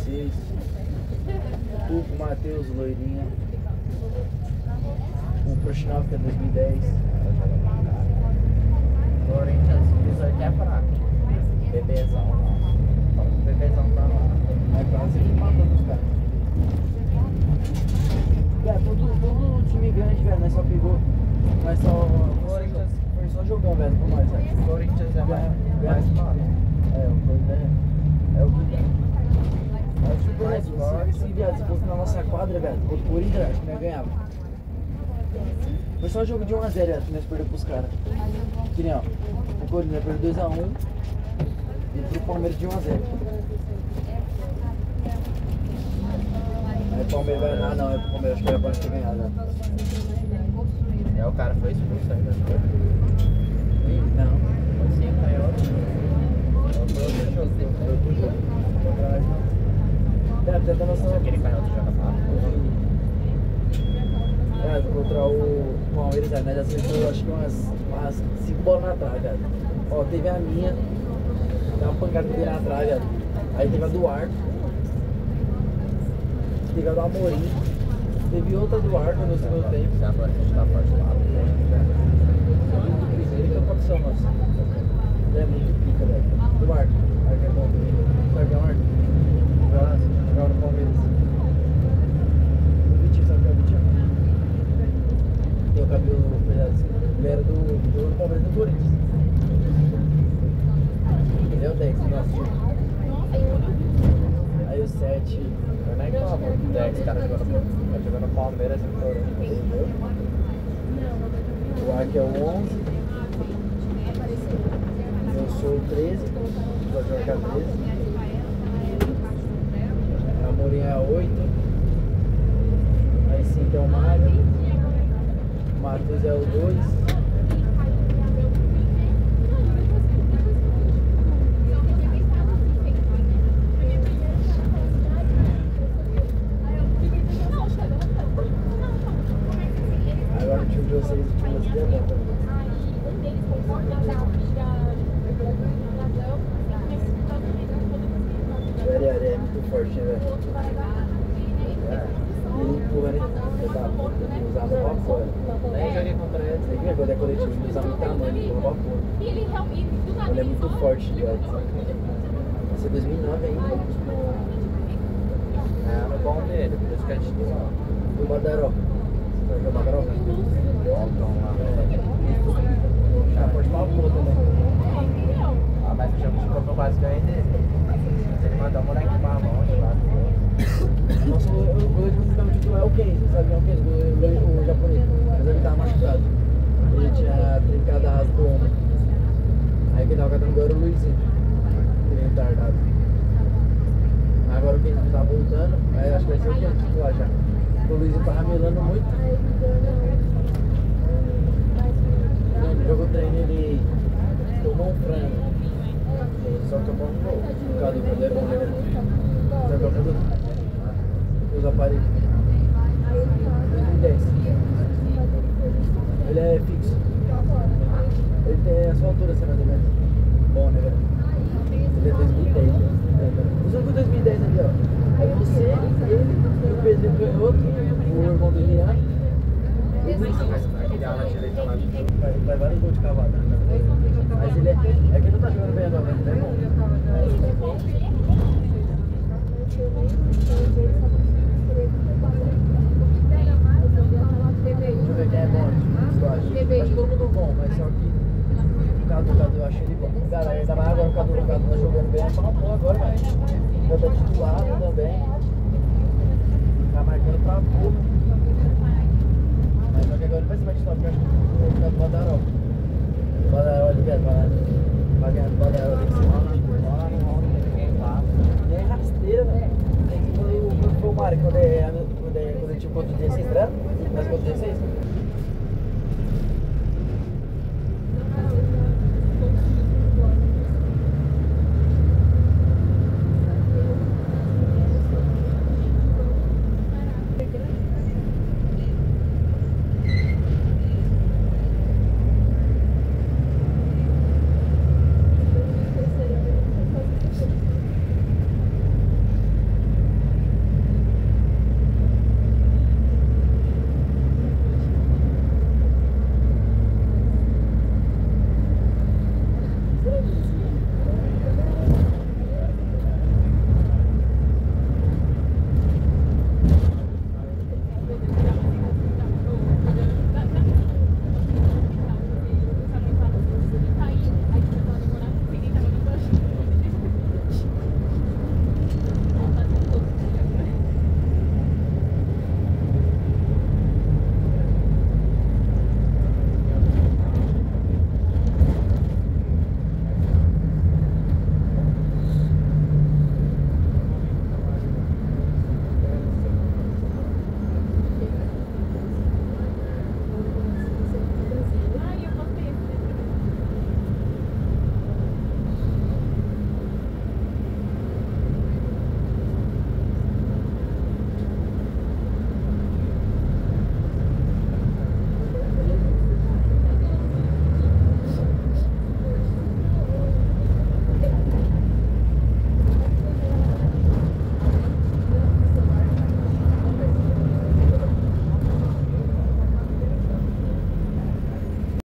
2016. Hugo, Matheus, Loirinha. O Prochinov que é 2010. Corinthians, isso aqui é fraco. Bebezão, não. Bebezão pra lá. Aí quase que matou os caras. Todo time grande, velho, nós só pegou. Nós só. Corinthians. Foi só jogando, velho, com nós, velho. Corinthians é mais claro. É, o Corinthians é o que tem. Mais forte. Se viado, se fosse na nossa quadra, velho, o Corinthians acho que nós ganhava. Foi só jogo de 1 a 0, velho, que nós perdemos pros caras. Que nem, ó, o Corinthians perdeu 2 a 1 e pro Palmeiras de 1 a 0. Aí o Palmeiras vai. Ah, não, é pro Palmeiras, acho que era pra ter ganhado, né? É, o cara foi expulso ainda. Não. Foi sim, ganhou. Foi outro jogo. É, pra ter noção. Aquele canhoto joga mal. É, contra o Palmeiras, né? Já acertou acho que umas 5 bolas na trave, velho. Ó, teve a minha, dá uma pancada que deu na trave, velho. Aí teve a do Arco, teve a do Amorim, teve outra do Arco no segundo tempo. Se a gente tá forte lá. Ele que é a condição, nossa. É muito pica, velho. Do Arco, Arco é bom também. Sabe quem é o Arco? Jogava no Palmeiras. O Vitinho, sabe quem é o Vitinho? Tem o cabelo pesado assim. Ele era do Palmeiras do Corinthians. Ele é o 10, nossa. Aí o 7. Eu nem como. O 10 cara jogando no Palmeiras e no Corinthians. Entendeu? O Arco é o 11. Eu sou o 13. Vou jogar 13. A Amorim é a 8. Aí 5 é o Mário. O Matheus é o 2. Agora o time de vocês, o time de vocês é bom também. Velho, é muito forte, né, velho? Ele empurra, né? Você tá puta, usar pra fora. Nem joguei contra ele. Tem que ver quando é coletivo, ele usa muito tamanho, ele empurra pra fora. Ele é muito forte, velho. Isso é 2009 ainda. É, no bom dele, por isso que a gente tem lá. O Badaró. Você vai jogar o Badaró? Voltam lá. Já pode falar pro outro também. Ah, mas o jogo de Copa eu quase ganhei dele. Se ele mandar o moleque pra longe lá. Nossa, o goleiro de vocês titular é o Kenzo, sabe quem é o Kenzo? O japonês. Mas ele tava machucado. Ele tinha trincado a asa do ombro. Aí quem tava catando agora era o Luizinho. Ele é retardado. Agora o Kenzo tá voltando, aí acho que vai ser o Kenzo titular já. O Luizinho tá ramelando muito. No jogo treino ele tomou um frango. Só tomou um gol. O Cadu, quando é bom, né? Sabe qual é o Cadu? Os aparelhos. 2010. Ele é fixo. Ele tem a sua altura, assim, mais ou menos. Bom, né, velho? Ele é 2010, né? Usa com 2010 ali, ó. É você, ele, o Pedro Canhoto, o irmão do Lian. Aquele ala direita lá de jogo. Vai vários gols de cavada. Mas ele é que ele não tá jogando bem agora, mas é bom. Deixa eu ver quem é bom, eu acho. Acho todo mundo bom, mas só que o Cadu, eu achei ele bom. Cara, ainda mais agora o Cadu tá jogando bem, é só uma boa agora, velho. Já tá titulado também. Tá marcando pra porra. Mas só que agora ele vai ser mais titular, porque eu acho que vai ficar do Badaró. O Badaró ali, velho, vai ganhar do Badaró, tem que ser uma e é rasteira, velho. Quando foi o Mário, quando ele tinha contra o 16, né? Mas contra o 16?